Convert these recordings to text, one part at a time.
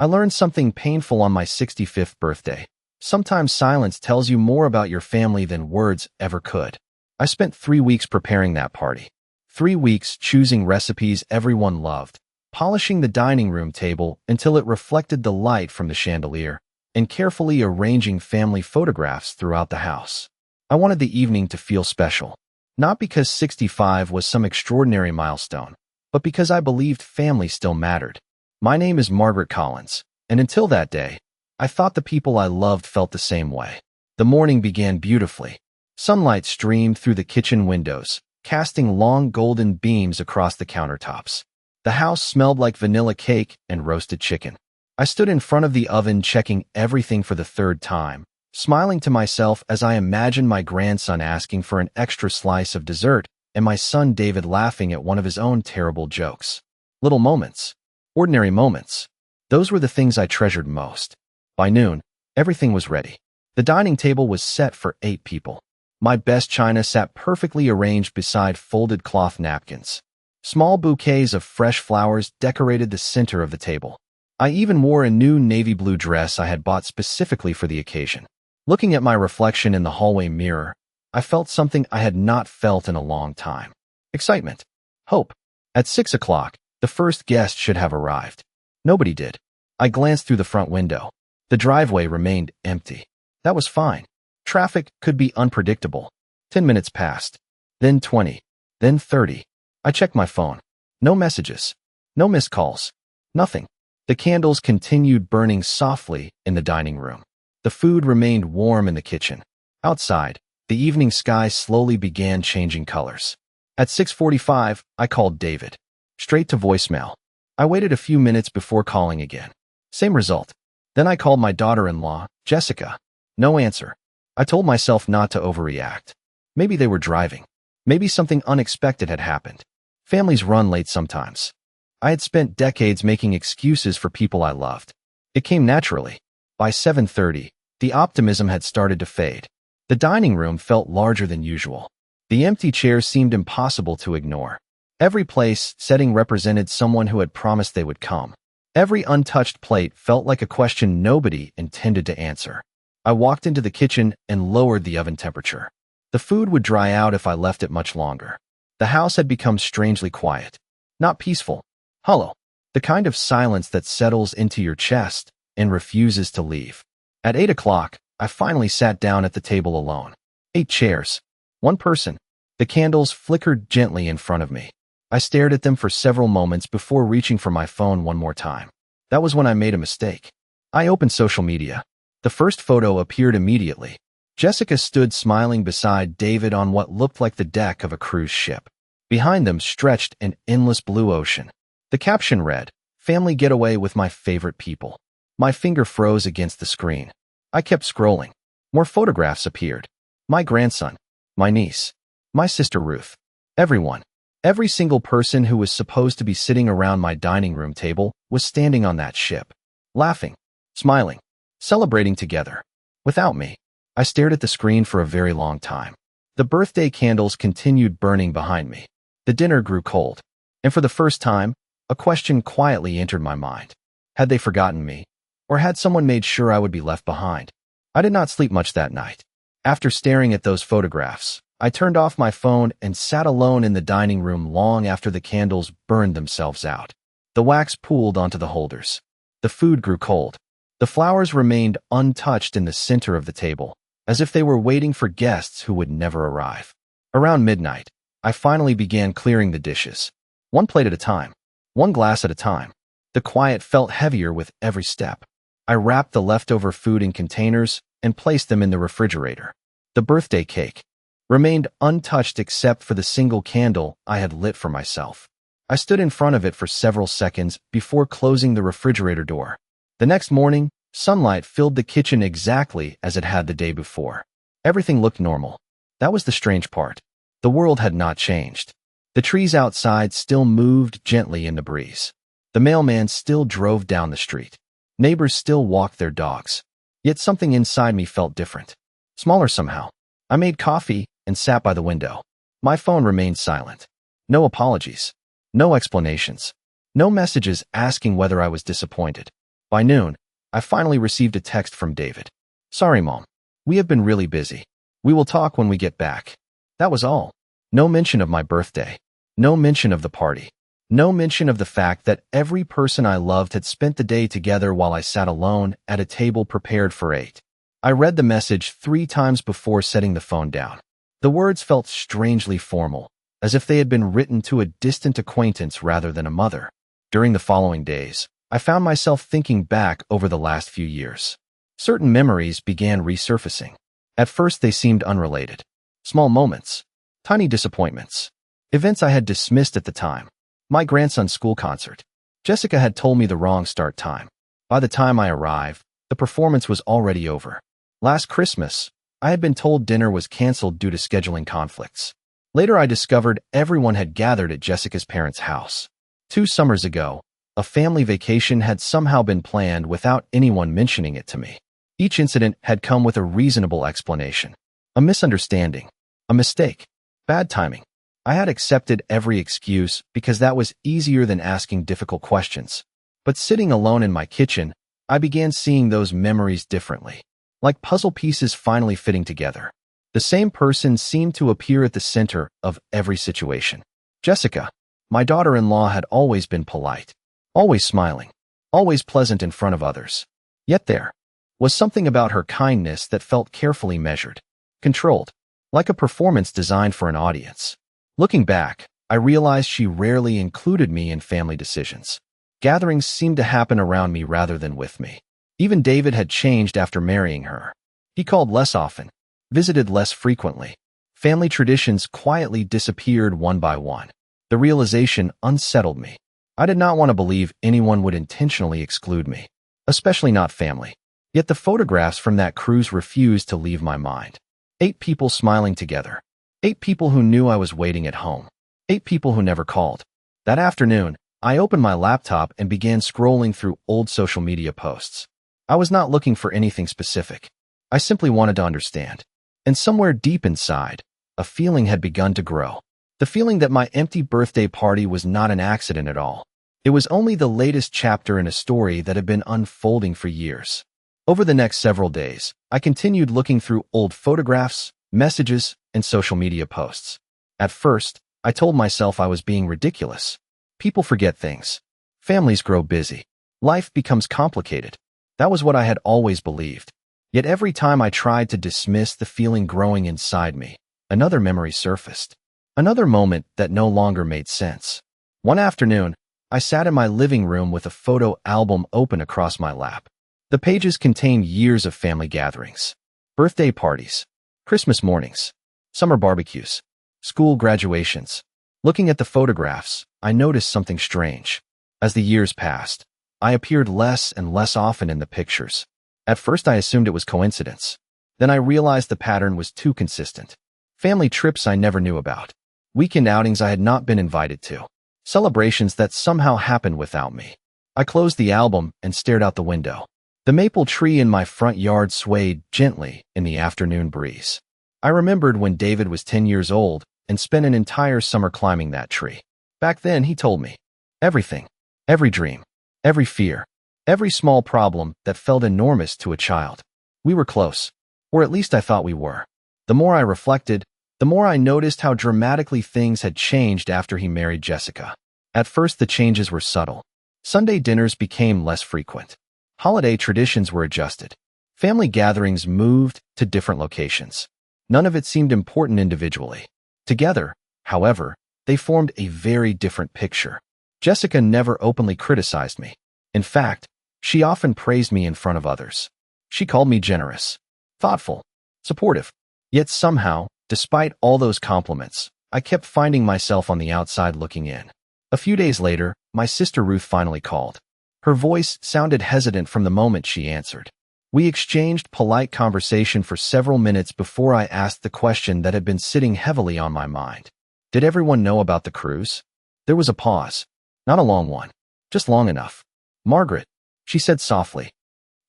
I learned something painful on my 65th birthday. Sometimes silence tells you more about your family than words ever could. I spent 3 weeks preparing that party. 3 weeks choosing recipes everyone loved, polishing the dining room table until it reflected the light from the chandelier, and carefully arranging family photographs throughout the house. I wanted the evening to feel special, not because 65 was some extraordinary milestone, but because I believed family still mattered. My name is Margaret Collins, and until that day, I thought the people I loved felt the same way. The morning began beautifully. Sunlight streamed through the kitchen windows, casting long golden beams across the countertops. The house smelled like vanilla cake and roasted chicken. I stood in front of the oven checking everything for the third time, smiling to myself as I imagined my grandson asking for an extra slice of dessert and my son David laughing at one of his own terrible jokes. Little moments. Ordinary moments. Those were the things I treasured most. By noon, everything was ready. The dining table was set for 8 people. My best china sat perfectly arranged beside folded cloth napkins. Small bouquets of fresh flowers decorated the center of the table. I even wore a new navy blue dress I had bought specifically for the occasion. Looking at my reflection in the hallway mirror, I felt something I had not felt in a long time. Excitement. Hope. At 6 o'clock, the first guest should have arrived. Nobody did. I glanced through the front window. The driveway remained empty. That was fine. Traffic could be unpredictable. 10 minutes passed. Then 20. Then 30. I checked my phone. No messages. No missed calls. Nothing. The candles continued burning softly in the dining room. The food remained warm in the kitchen. Outside, the evening sky slowly began changing colors. At 6:45, I called David. Straight to voicemail. I waited a few minutes before calling again. Same result. Then I called my daughter-in-law, Jessica. No answer. I told myself not to overreact. Maybe they were driving. Maybe something unexpected had happened. Families run late sometimes. I had spent decades making excuses for people I loved. It came naturally. By 7:30, the optimism had started to fade. The dining room felt larger than usual. The empty chairs seemed impossible to ignore. Every place setting represented someone who had promised they would come. Every untouched plate felt like a question nobody intended to answer. I walked into the kitchen and lowered the oven temperature. The food would dry out if I left it much longer. The house had become strangely quiet. Not peaceful. Hollow. The kind of silence that settles into your chest and refuses to leave. At 8 o'clock, I finally sat down at the table alone. 8 chairs. 1 person. The candles flickered gently in front of me. I stared at them for several moments before reaching for my phone one more time. That was when I made a mistake. I opened social media. The first photo appeared immediately. Jessica stood smiling beside David on what looked like the deck of a cruise ship. Behind them stretched an endless blue ocean. The caption read, "Family getaway with my favorite people." My finger froze against the screen. I kept scrolling. More photographs appeared. My grandson, my niece, my sister Ruth. Everyone. Every single person who was supposed to be sitting around my dining room table was standing on that ship. Laughing, smiling, celebrating together. Without me. I stared at the screen for a very long time. The birthday candles continued burning behind me. The dinner grew cold. And for the first time, a question quietly entered my mind. Had they forgotten me? Or had someone made sure I would be left behind? I did not sleep much that night. After staring at those photographs, I turned off my phone and sat alone in the dining room long after the candles burned themselves out. The wax pooled onto the holders. The food grew cold. The flowers remained untouched in the center of the table, as if they were waiting for guests who would never arrive. Around midnight, I finally began clearing the dishes. 1 plate at a time. 1 glass at a time. The quiet felt heavier with every step. I wrapped the leftover food in containers and placed them in the refrigerator. The birthday cake remained untouched except for the single candle I had lit for myself. I stood in front of it for several seconds before closing the refrigerator door. The next morning, sunlight filled the kitchen exactly as it had the day before. Everything looked normal. That was the strange part. The world had not changed. The trees outside still moved gently in the breeze. The mailman still drove down the street. Neighbors still walked their dogs. Yet something inside me felt different. Smaller somehow. I made coffee and sat by the window. My phone remained silent. No apologies. No explanations. No messages asking whether I was disappointed. By noon, I finally received a text from David. "Sorry, Mom. We have been really busy. We will talk when we get back." That was all. No mention of my birthday. No mention of the party. No mention of the fact that every person I loved had spent the day together while I sat alone at a table prepared for 8. I read the message 3 times before setting the phone down. The words felt strangely formal, as if they had been written to a distant acquaintance rather than a mother. During the following days, I found myself thinking back over the last few years. Certain memories began resurfacing. At first they seemed unrelated. Small moments, tiny disappointments, events I had dismissed at the time. My grandson's school concert. Jessica had told me the wrong start time. By the time I arrived, the performance was already over. Last Christmas, I had been told dinner was canceled due to scheduling conflicts. Later I discovered everyone had gathered at Jessica's parents' house. 2 summers ago, a family vacation had somehow been planned without anyone mentioning it to me. Each incident had come with a reasonable explanation. A misunderstanding. A mistake. Bad timing. I had accepted every excuse because that was easier than asking difficult questions. But sitting alone in my kitchen, I began seeing those memories differently, like puzzle pieces finally fitting together. The same person seemed to appear at the center of every situation. Jessica, my daughter-in-law, had always been polite, always smiling, always pleasant in front of others. Yet there was something about her kindness that felt carefully measured, controlled, like a performance designed for an audience. Looking back, I realized she rarely included me in family decisions. Gatherings seemed to happen around me rather than with me. Even David had changed after marrying her. He called less often, visited less frequently. Family traditions quietly disappeared one by one. The realization unsettled me. I did not want to believe anyone would intentionally exclude me, especially not family. Yet the photographs from that cruise refused to leave my mind. 8 people smiling together. 8 people who knew I was waiting at home. 8 people who never called. That afternoon, I opened my laptop and began scrolling through old social media posts. I was not looking for anything specific. I simply wanted to understand. And somewhere deep inside, a feeling had begun to grow. The feeling that my empty birthday party was not an accident at all. It was only the latest chapter in a story that had been unfolding for years. Over the next several days, I continued looking through old photographs, messages, and social media posts. At first, I told myself I was being ridiculous. People forget things. Families grow busy. Life becomes complicated. That was what I had always believed. Yet every time I tried to dismiss the feeling growing inside me, another memory surfaced. Another moment that no longer made sense. One afternoon, I sat in my living room with a photo album open across my lap. The pages contained years of family gatherings, birthday parties, Christmas mornings, summer barbecues, school graduations. Looking at the photographs, I noticed something strange. As the years passed, I appeared less and less often in the pictures. At first I assumed it was coincidence. Then I realized the pattern was too consistent. Family trips I never knew about. Weekend outings I had not been invited to. Celebrations that somehow happened without me. I closed the album and stared out the window. The maple tree in my front yard swayed gently in the afternoon breeze. I remembered when David was 10 years old and spent an entire summer climbing that tree. Back then, he told me everything, every dream, every fear, every small problem that felt enormous to a child. We were close, or at least I thought we were. The more I reflected, the more I noticed how dramatically things had changed after he married Jessica. At first, the changes were subtle. Sunday dinners became less frequent. Holiday traditions were adjusted. Family gatherings moved to different locations. None of it seemed important individually. Together, however, they formed a very different picture. Jessica never openly criticized me. In fact, she often praised me in front of others. She called me generous, thoughtful, supportive. Yet somehow, despite all those compliments, I kept finding myself on the outside looking in. A few days later, my sister Ruth finally called. Her voice sounded hesitant from the moment she answered. We exchanged polite conversation for several minutes before I asked the question that had been sitting heavily on my mind. Did everyone know about the cruise? There was a pause. Not a long one, just long enough. Margaret, she said softly.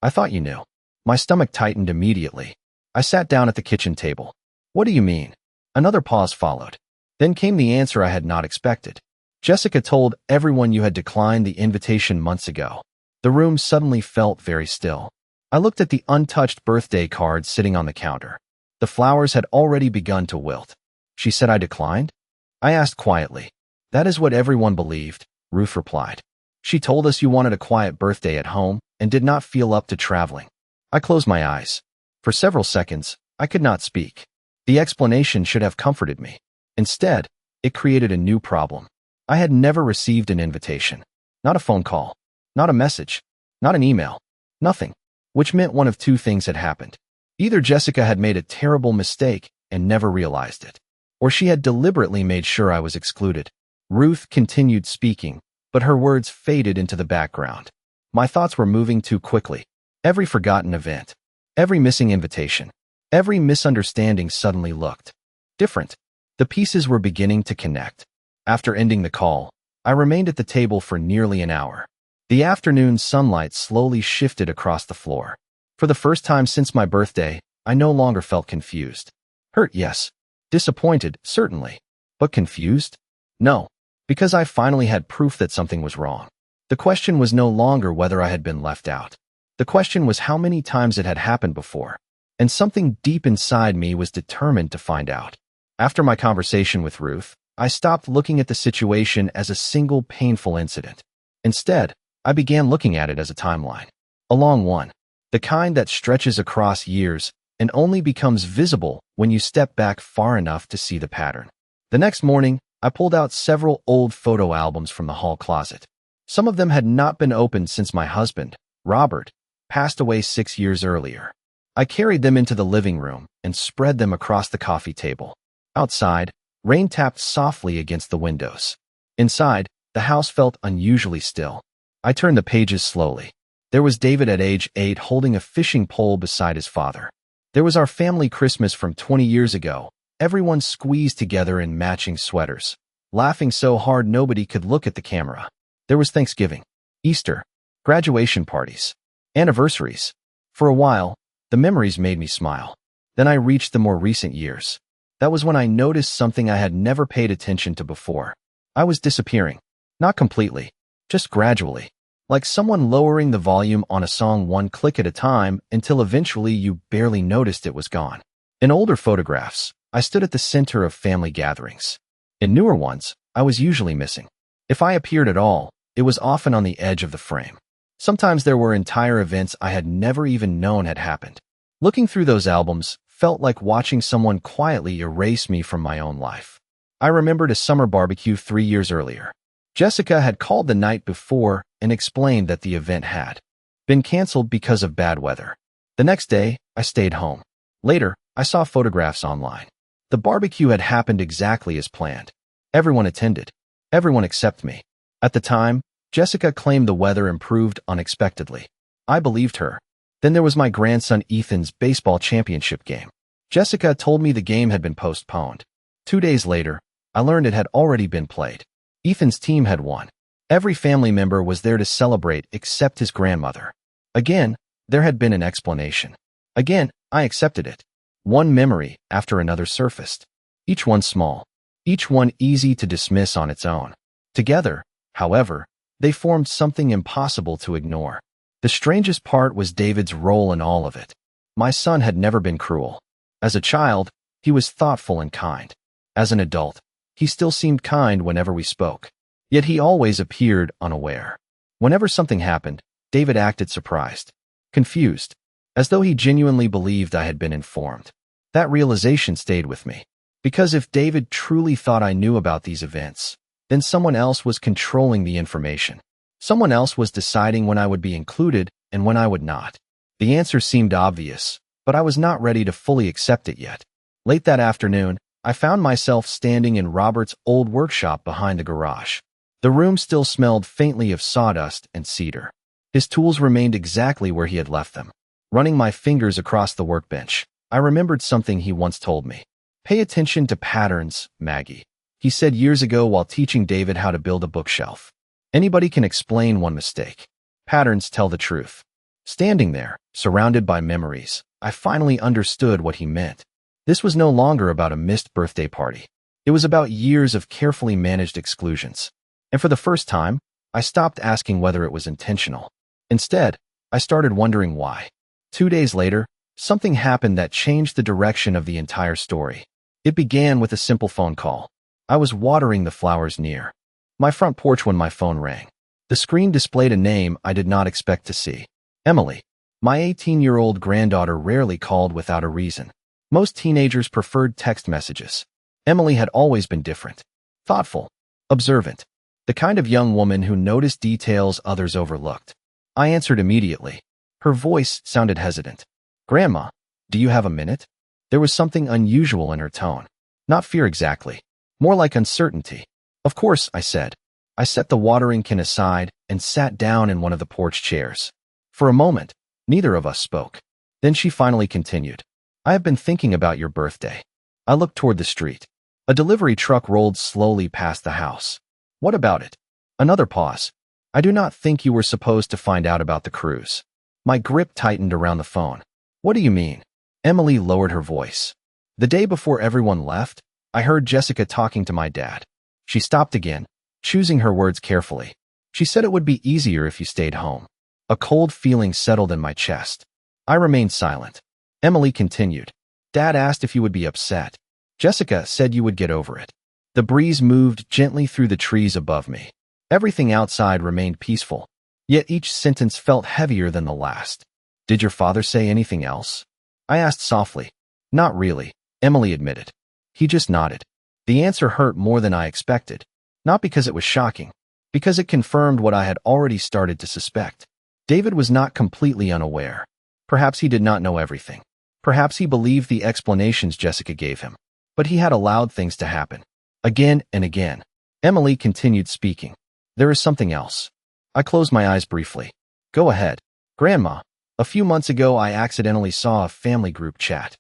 I thought you knew. My stomach tightened immediately. I sat down at the kitchen table. What do you mean? Another pause followed. Then came the answer I had not expected. Jessica told everyone you had declined the invitation months ago. The room suddenly felt very still. I looked at the untouched birthday card sitting on the counter. The flowers had already begun to wilt. She said I declined? I asked quietly. That is what everyone believed, Ruth replied. She told us you wanted a quiet birthday at home and did not feel up to traveling. I closed my eyes. For several seconds, I could not speak. The explanation should have comforted me. Instead, it created a new problem. I had never received an invitation. Not a phone call. Not a message. Not an email. Nothing. Which meant one of two things had happened. Either Jessica had made a terrible mistake and never realized it, or she had deliberately made sure I was excluded. Ruth continued speaking, but her words faded into the background. My thoughts were moving too quickly. Every forgotten event, every missing invitation, every misunderstanding suddenly looked different. The pieces were beginning to connect. After ending the call, I remained at the table for nearly an hour. The afternoon sunlight slowly shifted across the floor. For the first time since my birthday, I no longer felt confused. Hurt, yes. Disappointed, certainly. But confused? No. Because I finally had proof that something was wrong. The question was no longer whether I had been left out. The question was how many times it had happened before. And something deep inside me was determined to find out. After my conversation with Ruth, I stopped looking at the situation as a single painful incident. Instead, I began looking at it as a timeline. A long one. The kind that stretches across years and only becomes visible when you step back far enough to see the pattern. The next morning, I pulled out several old photo albums from the hall closet. Some of them had not been opened since my husband, Robert, passed away 6 years earlier. I carried them into the living room and spread them across the coffee table. Outside, rain tapped softly against the windows. Inside, the house felt unusually still. I turned the pages slowly. There was David at age 8 holding a fishing pole beside his father. There was our family Christmas from 20 years ago, everyone squeezed together in matching sweaters, laughing so hard nobody could look at the camera. There was Thanksgiving, Easter, graduation parties, anniversaries. For a while, the memories made me smile. Then I reached the more recent years. That was when I noticed something I had never paid attention to before. I was disappearing. Not completely, just gradually. Like someone lowering the volume on a song one click at a time until eventually you barely noticed it was gone. In older photographs, I stood at the center of family gatherings. In newer ones, I was usually missing. If I appeared at all, it was often on the edge of the frame. Sometimes there were entire events I had never even known had happened. Looking through those albums felt like watching someone quietly erase me from my own life. I remembered a summer barbecue 3 years earlier. Jessica had called the night before and explained that the event had been canceled because of bad weather. The next day, I stayed home. Later, I saw photographs online. The barbecue had happened exactly as planned. Everyone attended. Everyone except me. At the time, Jessica claimed the weather improved unexpectedly. I believed her. Then there was my grandson Ethan's baseball championship game. Jessica told me the game had been postponed. 2 days later, I learned it had already been played. Ethan's team had won. Every family member was there to celebrate except his grandmother. Again, there had been an explanation. Again, I accepted it. One memory after another surfaced. Each one small. Each one easy to dismiss on its own. Together, however, they formed something impossible to ignore. The strangest part was David's role in all of it. My son had never been cruel. As a child, he was thoughtful and kind. As an adult, he still seemed kind whenever we spoke. Yet he always appeared unaware. Whenever something happened, David acted surprised, confused, as though he genuinely believed I had been informed. That realization stayed with me. Because if David truly thought I knew about these events, then someone else was controlling the information. Someone else was deciding when I would be included and when I would not. The answer seemed obvious, but I was not ready to fully accept it yet. Late that afternoon, I found myself standing in Robert's old workshop behind the garage. The room still smelled faintly of sawdust and cedar. His tools remained exactly where he had left them. Running my fingers across the workbench, I remembered something he once told me. Pay attention to patterns, Maggie. He said years ago while teaching David how to build a bookshelf. Anybody can explain one mistake. Patterns tell the truth. Standing there, surrounded by memories, I finally understood what he meant. This was no longer about a missed birthday party. It was about years of carefully managed exclusions. And for the first time, I stopped asking whether it was intentional. Instead, I started wondering why. 2 days later, something happened that changed the direction of the entire story. It began with a simple phone call. I was watering the flowers near my front porch when my phone rang. The screen displayed a name I did not expect to see. Emily. My 18-year-old granddaughter rarely called without a reason. Most teenagers preferred text messages. Emily had always been different. Thoughtful. Observant. The kind of young woman who noticed details others overlooked. I answered immediately. Her voice sounded hesitant. Grandma, do you have a minute? There was something unusual in her tone. Not fear exactly. More like uncertainty. Of course, I said. I set the watering can aside and sat down in one of the porch chairs. For a moment, neither of us spoke. Then she finally continued. I have been thinking about your birthday. I looked toward the street. A delivery truck rolled slowly past the house. What about it? Another pause. I do not think you were supposed to find out about the cruise. My grip tightened around the phone. What do you mean? Emily lowered her voice. The day before everyone left, I heard Jessica talking to my dad. She stopped again, choosing her words carefully. She said it would be easier if you stayed home. A cold feeling settled in my chest. I remained silent. Emily continued. Dad asked if you would be upset. Jessica said you would get over it. The breeze moved gently through the trees above me. Everything outside remained peaceful, yet each sentence felt heavier than the last. Did your father say anything else? I asked softly. Not really, Emily admitted. He just nodded. The answer hurt more than I expected. Not because it was shocking, because it confirmed what I had already started to suspect. David was not completely unaware. Perhaps he did not know everything. Perhaps he believed the explanations Jessica gave him. But he had allowed things to happen. Again and again. Emily continued speaking. There is something else. I closed my eyes briefly. Go ahead. Grandma, a few months ago I accidentally saw a family group chat.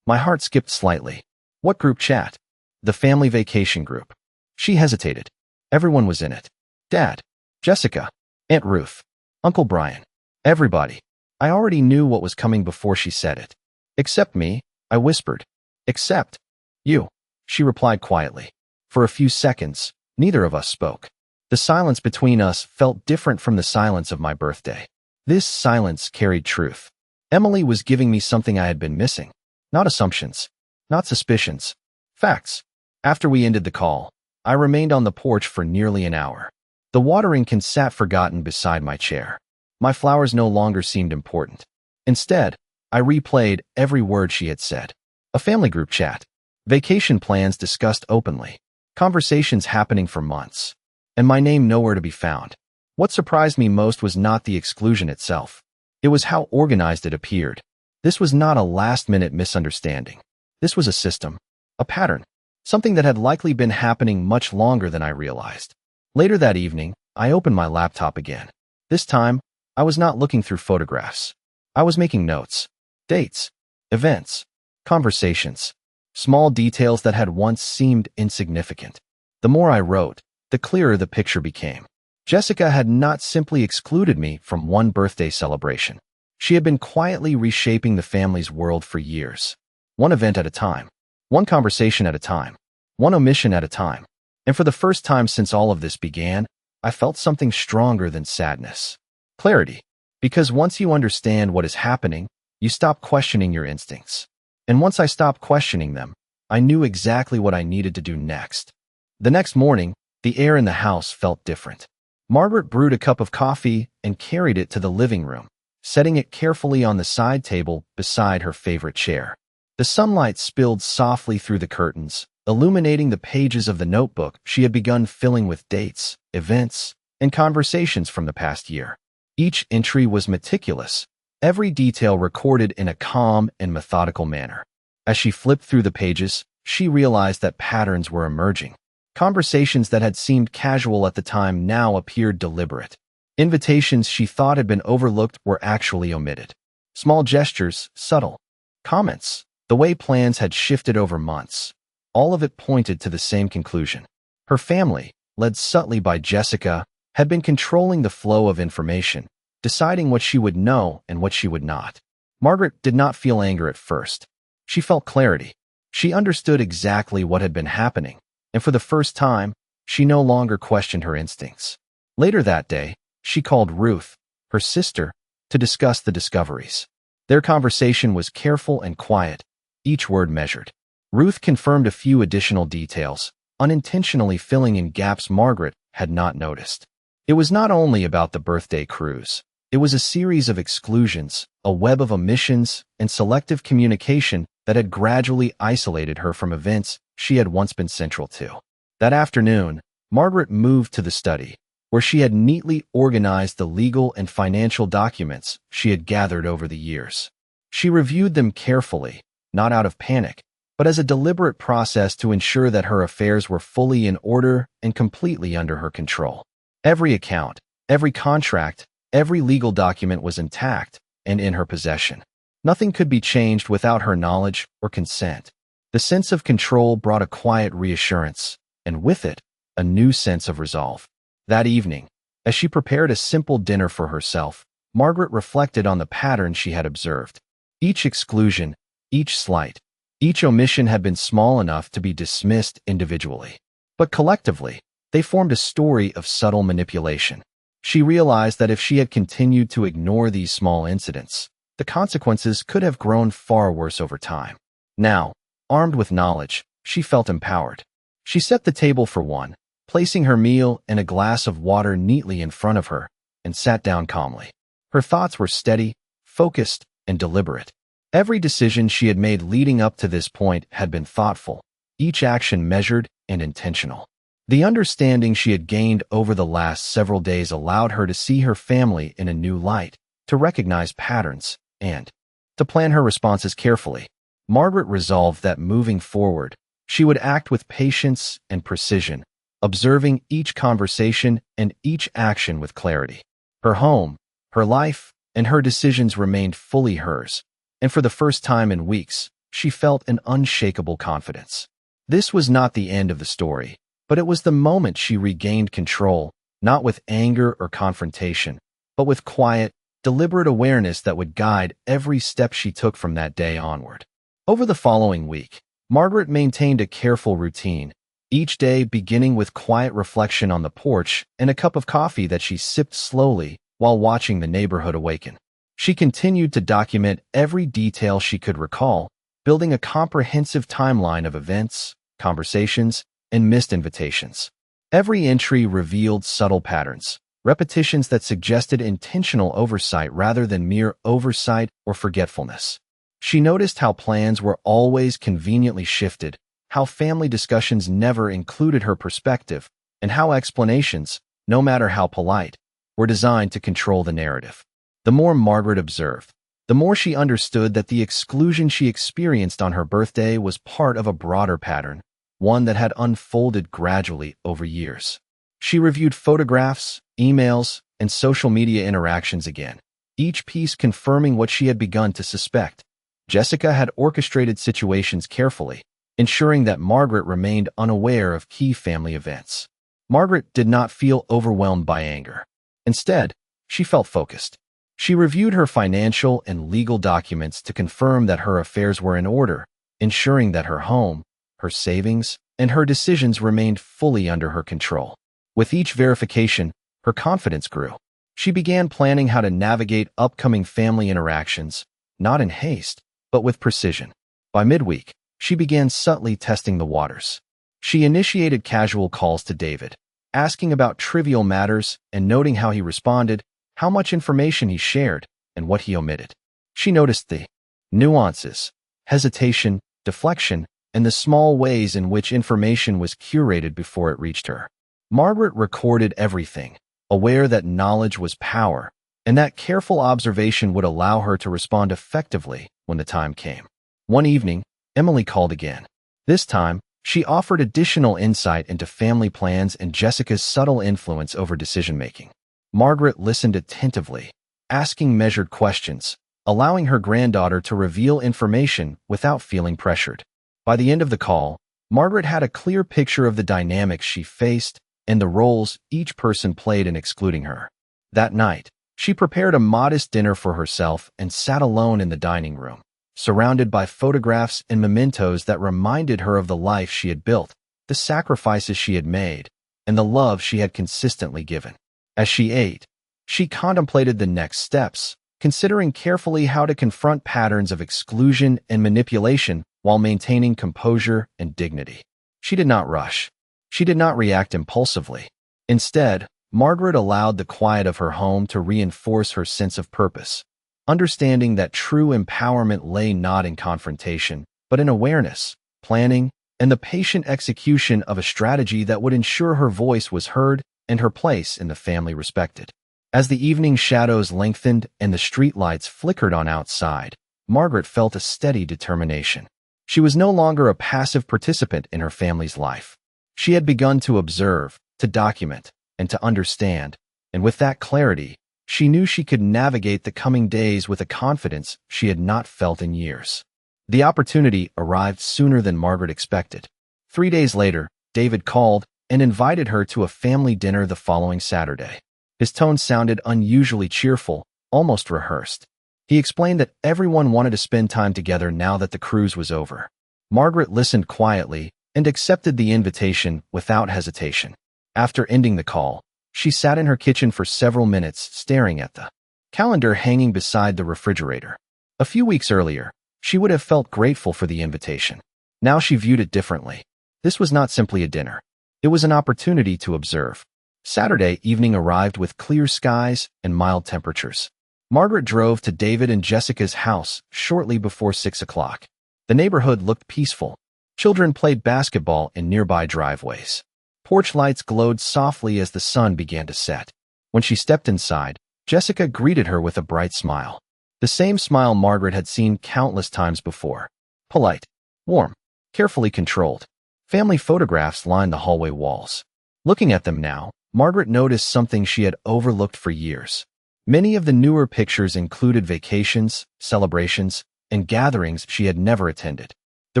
My heart skipped slightly. What group chat? The family vacation group. She hesitated. Everyone was in it. Dad, Jessica, Aunt Ruth, Uncle Brian, everybody. I already knew what was coming before she said it. Except me, I whispered. Except you, she replied quietly. For a few seconds, neither of us spoke. The silence between us felt different from the silence of my birthday. This silence carried truth. Emily was giving me something I had been missing. Not assumptions. Not suspicions. Facts. After we ended the call, I remained on the porch for nearly an hour. The watering can sat forgotten beside my chair. My flowers no longer seemed important. Instead, I replayed every word she had said. A family group chat. Vacation plans discussed openly. Conversations happening for months. And my name nowhere to be found. What surprised me most was not the exclusion itself. It was how organized it appeared. This was not a last-minute misunderstanding. This was a system. A pattern. Something that had likely been happening much longer than I realized. Later that evening, I opened my laptop again. This time, I was not looking through photographs. I was making notes. Dates. Events. Conversations. Small details that had once seemed insignificant. The more I wrote, the clearer the picture became. Jessica had not simply excluded me from one birthday celebration. She had been quietly reshaping the family's world for years. One event at a time. One conversation at a time. One omission at a time. And for the first time since all of this began, I felt something stronger than sadness. Clarity. Because once you understand what is happening, you stop questioning your instincts. And once I stopped questioning them, I knew exactly what I needed to do next. The next morning, the air in the house felt different. Margaret brewed a cup of coffee and carried it to the living room, setting it carefully on the side table beside her favorite chair. The sunlight spilled softly through the curtains, illuminating the pages of the notebook she had begun filling with dates, events, and conversations from the past year. Each entry was meticulous, every detail recorded in a calm and methodical manner. As she flipped through the pages, she realized that patterns were emerging. Conversations that had seemed casual at the time now appeared deliberate. Invitations she thought had been overlooked were actually omitted. Small gestures, subtle. Comments. The way plans had shifted over months. All of it pointed to the same conclusion. Her family, led subtly by Jessica, had been controlling the flow of information, deciding what she would know and what she would not. Margaret did not feel anger at first. She felt clarity. She understood exactly what had been happening, and for the first time, she no longer questioned her instincts. Later that day, she called Ruth, her sister, to discuss the discoveries. Their conversation was careful and quiet, each word measured. Ruth confirmed a few additional details, unintentionally filling in gaps Margaret had not noticed. It was not only about the birthday cruise. It was a series of exclusions, a web of omissions, and selective communication that had gradually isolated her from events she had once been central to. That afternoon, Margaret moved to the study, where she had neatly organized the legal and financial documents she had gathered over the years. She reviewed them carefully, not out of panic, but as a deliberate process to ensure that her affairs were fully in order and completely under her control. Every account, every contract, every legal document was intact and in her possession. Nothing could be changed without her knowledge or consent. The sense of control brought a quiet reassurance, and with it, a new sense of resolve. That evening, as she prepared a simple dinner for herself, Margaret reflected on the pattern she had observed. Each exclusion, each slight, each omission had been small enough to be dismissed individually. But collectively, they formed a story of subtle manipulation. She realized that if she had continued to ignore these small incidents, the consequences could have grown far worse over time. Now, armed with knowledge, she felt empowered. She set the table for one, placing her meal and a glass of water neatly in front of her, and sat down calmly. Her thoughts were steady, focused, and deliberate. Every decision she had made leading up to this point had been thoughtful, each action measured and intentional. The understanding she had gained over the last several days allowed her to see her family in a new light, to recognize patterns, and to plan her responses carefully. Margaret resolved that moving forward, she would act with patience and precision, observing each conversation and each action with clarity. Her home, her life, and her decisions remained fully hers, and for the first time in weeks, she felt an unshakable confidence. This was not the end of the story, but it was the moment she regained control, not with anger or confrontation, but with quiet, deliberate awareness that would guide every step she took from that day onward. Over the following week, Margaret maintained a careful routine, each day beginning with quiet reflection on the porch and a cup of coffee that she sipped slowly while watching the neighborhood awaken. She continued to document every detail she could recall, building a comprehensive timeline of events, conversations, and missed invitations. Every entry revealed subtle patterns, repetitions that suggested intentional oversight rather than mere oversight or forgetfulness. She noticed how plans were always conveniently shifted, how family discussions never included her perspective, and how explanations, no matter how polite, were designed to control the narrative. The more Margaret observed, the more she understood that the exclusion she experienced on her birthday was part of a broader pattern, one that had unfolded gradually over years. She reviewed photographs, emails, and social media interactions again, each piece confirming what she had begun to suspect. Jessica had orchestrated situations carefully, ensuring that Margaret remained unaware of key family events. Margaret did not feel overwhelmed by anger. Instead, she felt focused. She reviewed her financial and legal documents to confirm that her affairs were in order, ensuring that her home, her savings, and her decisions remained fully under her control. With each verification, her confidence grew. She began planning how to navigate upcoming family interactions, not in haste, but with precision. By midweek, she began subtly testing the waters. She initiated casual calls to David, asking about trivial matters and noting how he responded, how much information he shared, and what he omitted. She noticed the nuances, hesitation, deflection, and the small ways in which information was curated before it reached her. Margaret recorded everything, aware that knowledge was power, and that careful observation would allow her to respond effectively when the time came. One evening, Emily called again. This time, she offered additional insight into family plans and Jessica's subtle influence over decision-making. Margaret listened attentively, asking measured questions, allowing her granddaughter to reveal information without feeling pressured. By the end of the call, Margaret had a clear picture of the dynamics she faced and the roles each person played in excluding her. That night, she prepared a modest dinner for herself and sat alone in the dining room, surrounded by photographs and mementos that reminded her of the life she had built, the sacrifices she had made, and the love she had consistently given. As she ate, She contemplated the next steps, considering carefully how to confront patterns of exclusion and manipulation while maintaining composure and dignity. She did not rush. She did not react impulsively. Instead, Margaret allowed the quiet of her home to reinforce her sense of purpose, understanding that true empowerment lay not in confrontation, but in awareness, planning, and the patient execution of a strategy that would ensure her voice was heard and her place in the family respected. As the evening shadows lengthened and the streetlights flickered on outside, Margaret felt a steady determination. She was no longer a passive participant in her family's life. She had begun to observe, to document, and to understand, and with that clarity, she knew she could navigate the coming days with a confidence she had not felt in years. The opportunity arrived sooner than Margaret expected. 3 days later, David called and invited her to a family dinner the following Saturday. His tone sounded unusually cheerful, almost rehearsed. He explained that everyone wanted to spend time together now that the cruise was over. Margaret listened quietly and accepted the invitation without hesitation. After ending the call, she sat in her kitchen for several minutes staring at the calendar hanging beside the refrigerator. A few weeks earlier, she would have felt grateful for the invitation. Now she viewed it differently. This was not simply a dinner. It was an opportunity to observe. Saturday evening arrived with clear skies and mild temperatures. Margaret drove to David and Jessica's house shortly before 6 o'clock. The neighborhood looked peaceful. Children played basketball in nearby driveways. Porch lights glowed softly as the sun began to set. When she stepped inside, Jessica greeted her with a bright smile. The same smile Margaret had seen countless times before. Polite, warm, carefully controlled. Family photographs lined the hallway walls. Looking at them now, Margaret noticed something she had overlooked for years. Many of the newer pictures included vacations, celebrations, and gatherings she had never attended. The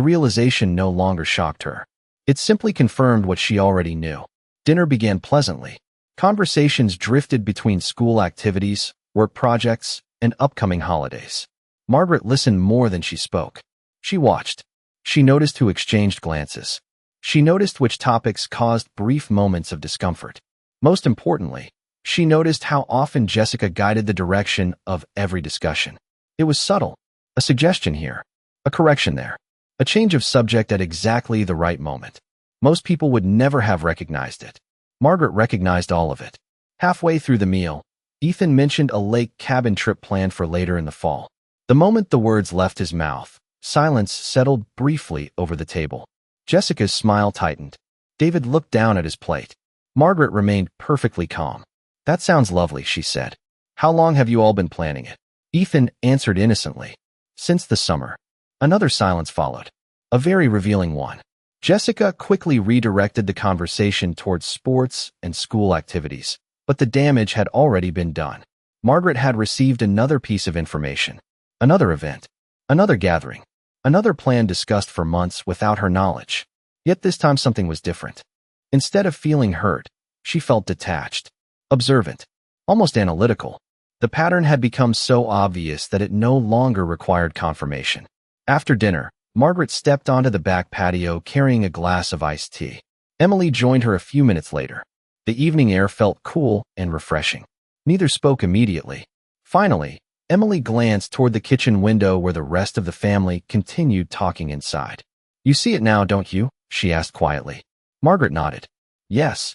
realization no longer shocked her. It simply confirmed what she already knew. Dinner began pleasantly. Conversations drifted between school activities, work projects, and upcoming holidays. Margaret listened more than she spoke. She watched. She noticed who exchanged glances. She noticed which topics caused brief moments of discomfort. Most importantly, she noticed how often Jessica guided the direction of every discussion. It was subtle. A suggestion here, a correction there, a change of subject at exactly the right moment. Most people would never have recognized it. Margaret recognized all of it. Halfway through the meal, Ethan mentioned a lake cabin trip planned for later in the fall. The moment the words left his mouth, silence settled briefly over the table. Jessica's smile tightened. David looked down at his plate. Margaret remained perfectly calm. "That sounds lovely," she said. "How long have you all been planning it?" Ethan answered innocently. "Since the summer." Another silence followed, a very revealing one. Jessica quickly redirected the conversation towards sports and school activities, but the damage had already been done. Margaret had received another piece of information, another event, another gathering, another plan discussed for months without her knowledge. Yet this time something was different. Instead of feeling hurt, she felt detached, observant, almost analytical. The pattern had become so obvious that it no longer required confirmation. After dinner, Margaret stepped onto the back patio carrying a glass of iced tea. Emily joined her a few minutes later. The evening air felt cool and refreshing. Neither spoke immediately. Finally, Emily glanced toward the kitchen window where the rest of the family continued talking inside. "You see it now, don't you?" she asked quietly. Margaret nodded. "Yes."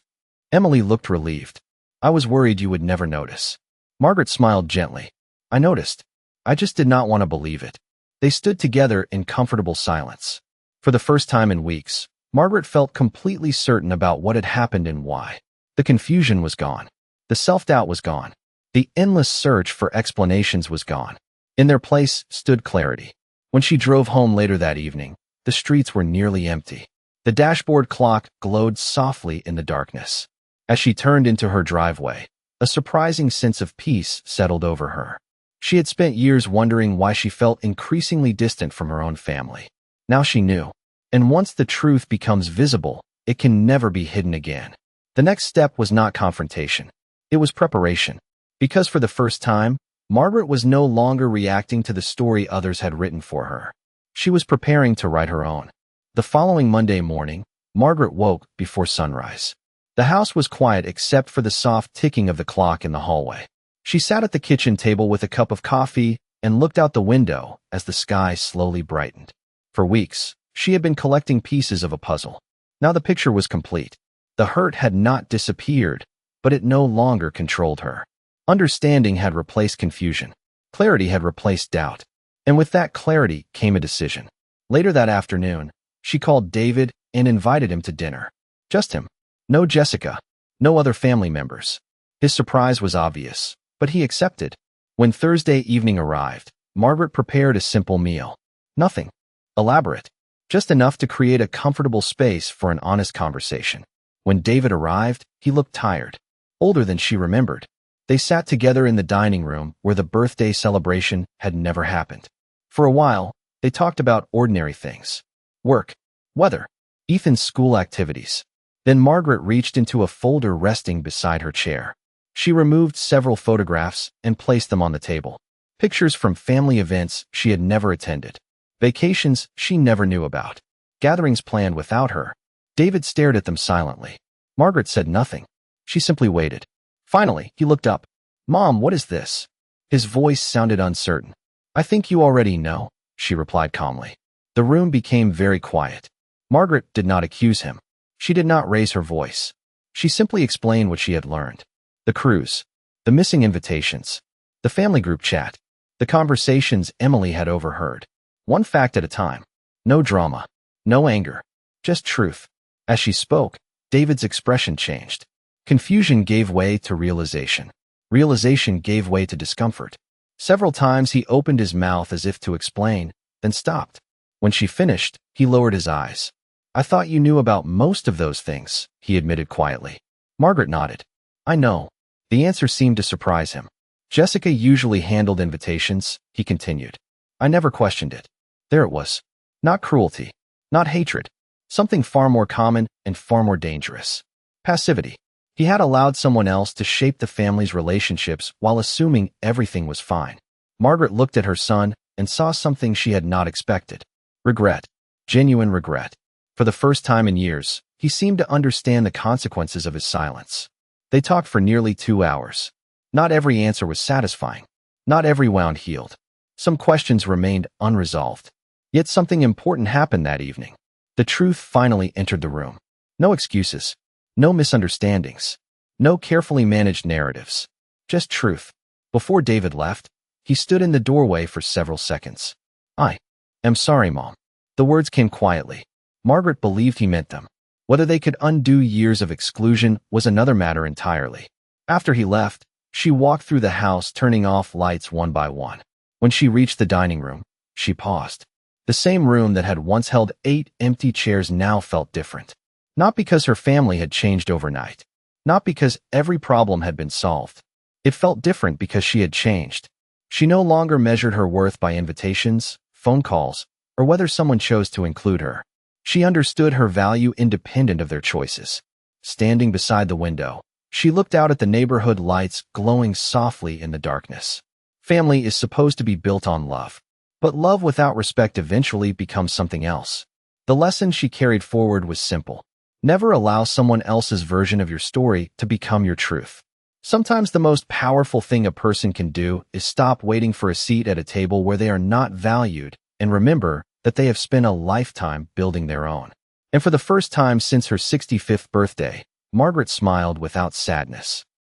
Emily looked relieved. "I was worried you would never notice." Margaret smiled gently. "I noticed. I just did not want to believe it." They stood together in comfortable silence. For the first time in weeks, Margaret felt completely certain about what had happened and why. The confusion was gone. The self-doubt was gone. The endless search for explanations was gone. In their place stood clarity. When she drove home later that evening, the streets were nearly empty. The dashboard clock glowed softly in the darkness. As she turned into her driveway, a surprising sense of peace settled over her. She had spent years wondering why she felt increasingly distant from her own family. Now she knew. And once the truth becomes visible, it can never be hidden again. The next step was not confrontation. It was preparation. Because for the first time, Margaret was no longer reacting to the story others had written for her. She was preparing to write her own. The following Monday morning, Margaret woke before sunrise. The house was quiet except for the soft ticking of the clock in the hallway. She sat at the kitchen table with a cup of coffee and looked out the window as the sky slowly brightened. For weeks, she had been collecting pieces of a puzzle. Now the picture was complete. The hurt had not disappeared, but it no longer controlled her. Understanding had replaced confusion. Clarity had replaced doubt. And with that clarity came a decision. Later that afternoon, she called David and invited him to dinner. Just him. No Jessica. No other family members. His surprise was obvious, but he accepted. When Thursday evening arrived, Margaret prepared a simple meal. Nothing elaborate. Just enough to create a comfortable space for an honest conversation. When David arrived, he looked tired. Older than she remembered. They sat together in the dining room where the birthday celebration had never happened. For a while, they talked about ordinary things. Work, weather, Ethan's school activities. Then Margaret reached into a folder resting beside her chair. She removed several photographs and placed them on the table. Pictures from family events she had never attended. Vacations she never knew about. Gatherings planned without her. David stared at them silently. Margaret said nothing. She simply waited. Finally, he looked up. "Mom, what is this?" His voice sounded uncertain. "I think you already know," she replied calmly. The room became very quiet. Margaret did not accuse him. She did not raise her voice. She simply explained what she had learned. The cruise. The missing invitations. The family group chat. The conversations Emily had overheard. One fact at a time. No drama. No anger. Just truth. As she spoke, David's expression changed. Confusion gave way to realization. Realization gave way to discomfort. Several times he opened his mouth as if to explain, then stopped. When she finished, he lowered his eyes. "I thought you knew about most of those things," he admitted quietly. Margaret nodded. "I know." The answer seemed to surprise him. "Jessica usually handled invitations," he continued. "I never questioned it. There it was. Not cruelty. Not hatred. Something far more common and far more dangerous. Passivity. He had allowed someone else to shape the family's relationships while assuming everything was fine. Margaret looked at her son and saw something she had not expected. Regret. Genuine regret. For the first time in years, he seemed to understand the consequences of his silence. They talked for nearly 2 hours. Not every answer was satisfying. Not every wound healed. Some questions remained unresolved. Yet something important happened that evening. The truth finally entered the room. No excuses. No misunderstandings. No carefully managed narratives. Just truth. Before David left, he stood in the doorway for several seconds. "I am sorry, Mom." The words came quietly. Margaret believed he meant them. Whether they could undo years of exclusion was another matter entirely. After he left, she walked through the house, turning off lights one by one. When she reached the dining room, she paused. The same room that had once held 8 empty chairs now felt different. Not because her family had changed overnight. Not because every problem had been solved. It felt different because she had changed. She no longer measured her worth by invitations, phone calls, or whether someone chose to include her. She understood her value independent of their choices. Standing beside the window, she looked out at the neighborhood lights glowing softly in the darkness. Family is supposed to be built on love. But love without respect eventually becomes something else. The lesson she carried forward was simple. Never allow someone else's version of your story to become your truth. Sometimes the most powerful thing a person can do is stop waiting for a seat at a table where they are not valued and remember that they have spent a lifetime building their own. And for the first time since her 65th birthday, Margaret smiled without sadness.